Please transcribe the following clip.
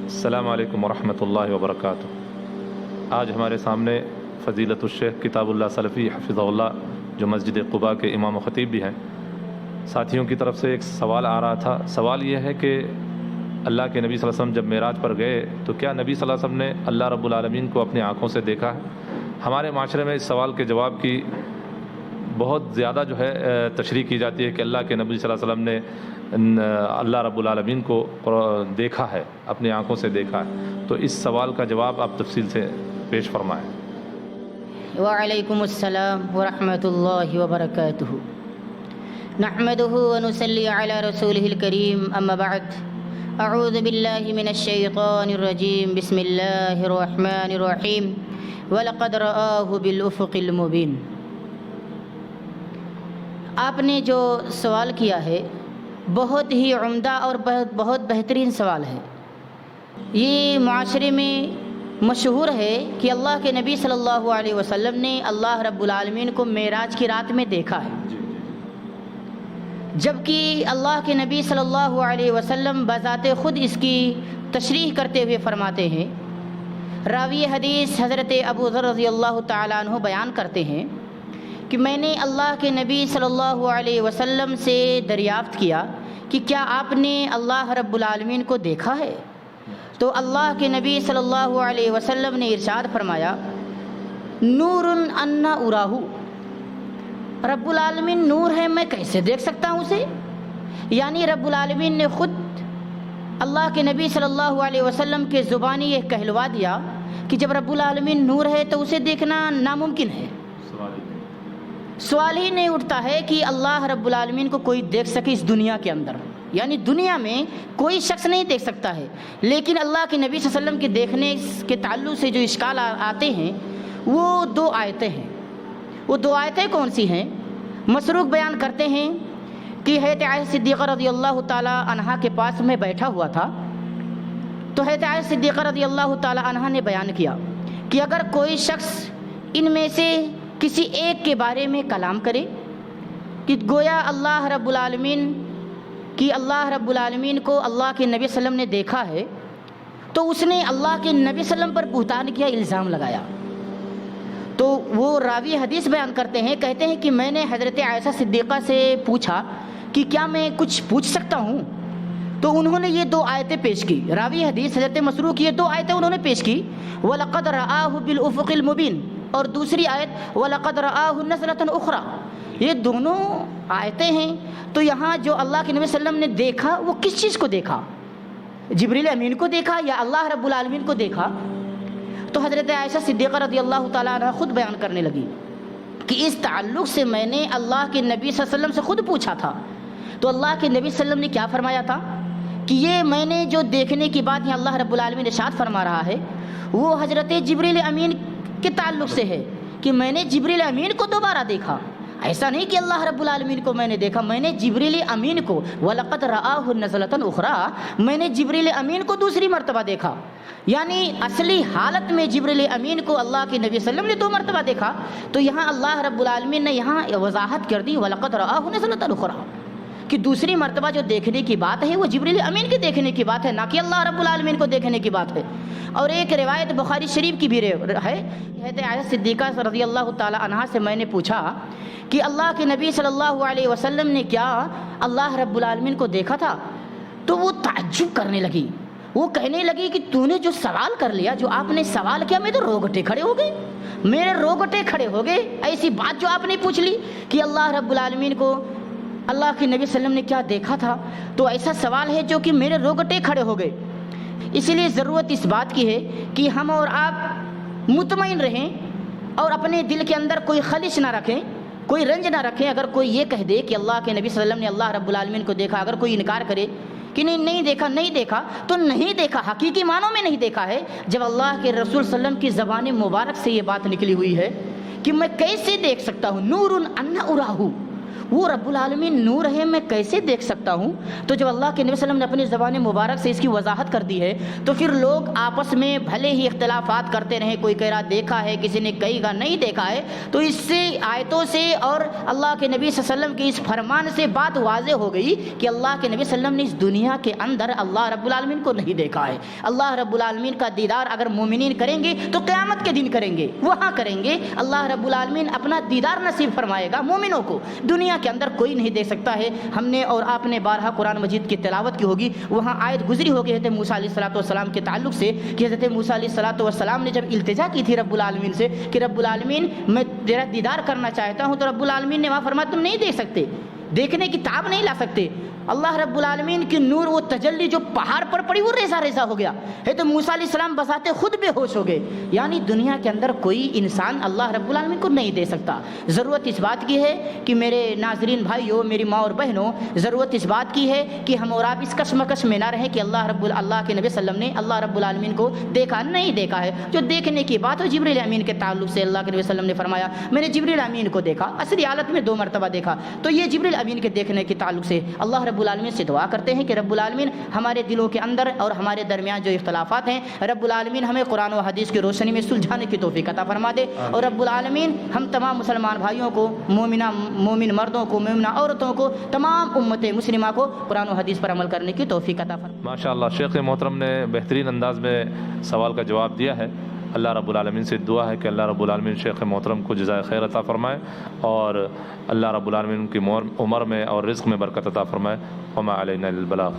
السلام علیکم ورحمۃ اللہ وبرکاتہ۔ آج ہمارے سامنے فضیلت الشیخ کتاب اللہ سلفی حفظہ اللہ، جو مسجد قباء کے امام و خطیب بھی ہیں، ساتھیوں کی طرف سے ایک سوال آ رہا تھا۔ سوال یہ ہے کہ اللہ کے نبی صلی اللہ علیہ وسلم جب معراج پر گئے تو کیا نبی صلی اللہ علیہ وسلم نے اللہ رب العالمین کو اپنی آنکھوں سے دیکھا ہے؟ ہمارے معاشرے میں اس سوال کے جواب کی بہت زیادہ تشریح کی جاتی ہے کہ اللہ کے نبی صلی اللہ علیہ وسلم نے اللہ رب العالمین کو دیکھا ہے، اپنی آنکھوں سے دیکھا ہے۔ تو اس سوال کا جواب آپ تفصیل سے پیش فرمائیں۔ وعلیکم السلام ورحمۃ اللہ وبرکاتہ۔ نحمده ونصلی علی رسولہ الکریم، اما بعد، اعوذ باللہ من الشیطان الرجیم، بسم اللہ الرحمن الرحیم، وَلَقَدْ رَآهُ بِالْأُفُقِ الْمُبِينِ۔ آپ نے جو سوال کیا ہے بہت ہی عمدہ اور بہت بہترین سوال ہے۔ یہ معاشرے میں مشہور ہے کہ اللہ کے نبی صلی اللہ علیہ وسلم نے اللہ رب العالمین کو معراج کی رات میں دیکھا ہے، جبکہ اللہ کے نبی صلی اللہ علیہ وسلم بذات خود اس کی تشریح کرتے ہوئے فرماتے ہیں۔ راوی حدیث حضرت ابو ذر رضی اللہ تعالیٰ عنہ بیان کرتے ہیں کہ میں نے اللہ کے نبی صلی اللہ علیہ وسلم سے دریافت کیا کہ کیا آپ نے اللہ رب العالمین کو دیکھا ہے؟ تو اللہ کے نبی صلی اللہ علیہ وسلم نے ارشاد فرمایا، نور انا اراہ، رب العالمین نور ہے، میں کیسے دیکھ سکتا ہوں اسے؟ یعنی رب العالمین نے خود اللہ کے نبی صلی اللہ علیہ وسلم کے زبانی یہ کہلوا دیا کہ جب رب العالمین نور ہے تو اسے دیکھنا ناممکن ہے۔ سوال ہی نہیں اٹھتا ہے کہ اللہ رب العالمین کو کوئی دیکھ سکے اس دنیا کے اندر، یعنی دنیا میں کوئی شخص نہیں دیکھ سکتا ہے۔ لیکن اللہ کے نبی صلی اللہ علیہ وسلم کے دیکھنے کے تعلق سے جو اشکال آتے ہیں وہ دو آیتیں ہیں۔ وہ دو آیتیں کون سی ہیں؟ مسروق بیان کرتے ہیں کہ حضرت عائشہ صدیقہ رضی اللہ تعالی عنہا کے پاس میں بیٹھا ہوا تھا، تو حضرت عائشہ صدیقہ رضی اللہ تعالی عنہا نے بیان کیا کہ اگر کوئی شخص ان میں سے کسی ایک کے بارے میں کلام کرے کہ گویا اللہ رب العالمین کو اللہ کے نبی صلی اللہ علیہ وسلم نے دیکھا ہے، تو اس نے اللہ کے نبی صلی اللہ علیہ وسلم پر بہتان کیا، الزام لگایا۔ تو وہ راوی حدیث بیان کرتے ہیں، کہتے ہیں کہ میں نے حضرت عائشہ صدیقہ سے پوچھا کہ کیا میں کچھ پوچھ سکتا ہوں؟ تو انہوں نے یہ دو آیتیں پیش کی۔ راوی حدیث حضرت مسروق یہ دو آیتیں انہوں نے پیش کی، وَلَقَدْ رَآهُ بِالْأُفُقِ الْمُبِينِ، اور دوسری آیت وَلَقَدْ رَآهُ نَزْلَةً أُخْرَى۔ یہ دونوں آیتیں ہیں۔ تو یہاں جو اللہ کے نبی صلی اللہ علیہ وسلم نے دیکھا وہ کس چیز کو دیکھا؟ جبریل امین کو دیکھا یا اللہ رب العالمین کو دیکھا؟ تو حضرت عائشہ صدیقہ رضی اللہ تعالیٰ عنہ خود بیان کرنے لگی کہ اس تعلق سے میں نے اللہ کے نبی صلی اللہ علیہ وسلم سے خود پوچھا تھا، تو اللہ کے نبی صلی اللہ علیہ وسلم نے کیا فرمایا تھا کہ یہ میں نے جو دیکھنے کی بات ہے اللہ رب العالمین ارشاد فرما رہا ہے وہ حضرت جبریل امین کے تعلق سے ہے کہ میں نے جبریل امین کو دوبارہ دیکھا۔ ایسا نہیں کہ اللہ رب العالمین کو میں نے دیکھا، میں نے جبریل امین کو وَلَقَدْ رَآهُ نَزْلَةً أُخْرَى، میں نے جبریل امین کو دوسری مرتبہ دیکھا۔ یعنی اصلی حالت میں جبریل امین کو اللہ کے نبی صلی اللہ علیہ وسلم نے دو مرتبہ دیکھا۔ تو یہاں اللہ رب العالمین نے یہاں وضاحت کر دی وَلَقَدْ رَآهُ نَزْلَةً أُخْرَى، کہ دوسری مرتبہ جو دیکھنے کی بات ہے وہ جبریل امین کے دیکھنے کی بات ہے، نہ کہ اللہ رب العالمین کو دیکھنے کی بات ہے۔ اور ایک روایت بخاری شریف کی بھی ہے، حضرت عائشہ صدیقہ رضی اللہ تعالی عنہا سے میں نے پوچھا کہ اللہ کے نبی صلی اللہ علیہ وسلم نے کیا اللہ رب العالمین کو دیکھا تھا؟ تو وہ تعجب کرنے لگی، وہ کہنے لگی کہ تو نے جو سوال کر لیا، جو آپ نے سوال کیا، میرے روگٹے کھڑے ہو گئے، میرے روگٹے کھڑے ہو گئے۔ ایسی بات جو آپ نے پوچھ لی کہ اللہ رب العالمین کو اللہ کے نبی صلی اللہ علیہ وسلم نے کیا دیکھا تھا، تو ایسا سوال ہے جو کہ میرے روگٹے کھڑے ہو گئے۔ اسی لیے ضرورت اس بات کی ہے کہ ہم اور آپ مطمئن رہیں اور اپنے دل کے اندر کوئی خلش نہ رکھیں، کوئی رنج نہ رکھیں۔ اگر کوئی یہ کہہ دے کہ اللہ کے نبی صلی اللہ علیہ وسلم نے اللہ رب العالمین کو دیکھا، اگر کوئی انکار کرے کہ نہیں دیکھا تو نہیں دیکھا، حقیقی معنوں میں نہیں دیکھا ہے۔ جب اللہ کے رسول صلی اللہ علیہ وسلم کی زبان مبارک سے یہ بات نکلی ہوئی ہے کہ میں کیسے دیکھ سکتا ہوں، نور انا اراہ، وہ رب العالمین نور ہے، میں کیسے دیکھ سکتا ہوں؟ تو جب اللہ کے نبی صلی اللہ علیہ وسلم نے اپنی زبان مبارک سے اس کی وضاحت کر دی ہے تو پھر لوگ آپس میں بھلے ہی اختلافات کرتے رہیں، کوئی کہہ رہا دیکھا ہے، کسی نے کہی گا نہیں دیکھا ہے، تو اس سے آیتوں سے اور اللہ کے نبی صلی اللہ علیہ وسلم کے اس فرمان سے بات واضح ہو گئی کہ اللہ کے نبی صلی اللہ علیہ وسلم نے اس دنیا کے اندر اللہ رب العالمین کو نہیں دیکھا ہے۔ اللہ رب العالمین کا دیدار اگر مومنین کریں گے تو قیامت کے دن کریں گے، وہاں کریں گے۔ اللہ رب العالمین اپنا دیدار نصیب فرمائے گا مومنوں کو، دنیا کے اندر کوئی نہیں دیکھ سکتا ہے۔ ہم نے اور آپ نے بارہا قرآن مجید کی تلاوت کی ہوگی، وہاں آیت گزری ہوگی حضرت موسیٰ علیہ السلام کے تعلق سے کہ حضرت موسیٰ علیہ السلام نے جب التجا کی تھی رب العالمین سے کہ رب العالمین میں تیرا دیدار کرنا چاہتا ہوں، تو رب العالمین نے وہاں فرمایا تم نہیں دیکھ سکتے، دیکھنے کی تاب نہیں لا سکتے۔ اللہ رب العالمین کی نور وہ تجلی جو پہاڑ پر پڑی وہ ریزہ ریزہ ہو گیا ہے، تو موسیٰ علیہ السلام بذات خود بے ہوش ہو گئے۔ یعنی دنیا کے اندر کوئی انسان اللہ رب العالمین کو نہیں دے سکتا۔ ضرورت اس بات کی ہے کہ میرے ناظرین بھائیوں، میری ماں اور بہنوں، ضرورت اس بات کی ہے کہ ہم اور آپ اس کشمکش میں نہ رہیں کہ اللہ کے نبی صلی اللہ علیہ وسلم نے اللہ رب العالمین کو دیکھا نہیں دیکھا ہے۔ جو دیکھنے کی بات ہو، جبریل امین کے تعلق سے اللہ کے نبی صلی اللہ علیہ وسلم نے فرمایا میں نے جبریل امین کو دیکھا، اصلی حالت میں 2 مرتبہ دیکھا۔ تو یہ جبریل امین کے دیکھنے کے تعلق سے اللہ رب العالمین سے دعا کرتے ہیں کہ رب العالمین ہمارے دلوں کے اندر اور ہمارے درمیان جو اختلافات ہیں رب العالمین ہمیں قرآن و حدیث کی روشنی میں سلجھانے کی توفیق عطا فرما دے، اور رب العالمین ہم تمام مسلمان بھائیوں کو، مومن مردوں کو، مومنہ عورتوں کو، تمام امت مسلمہ کو قرآن و حدیث پر عمل کرنے کی توفیق عطا فرما۔ ماشاءاللہ شیخ محترم نے بہترین انداز میں سوال کا جواب دیا ہے۔ اللہ رب العالمین سے دعا ہے کہ اللہ رب العالمین شیخ محترم کو جزائے خیر عطا فرمائے، اور اللہ رب العالمین ان کی عمر میں اور رزق میں برکت عطا فرمائے۔ وما علینا الا البلاغ۔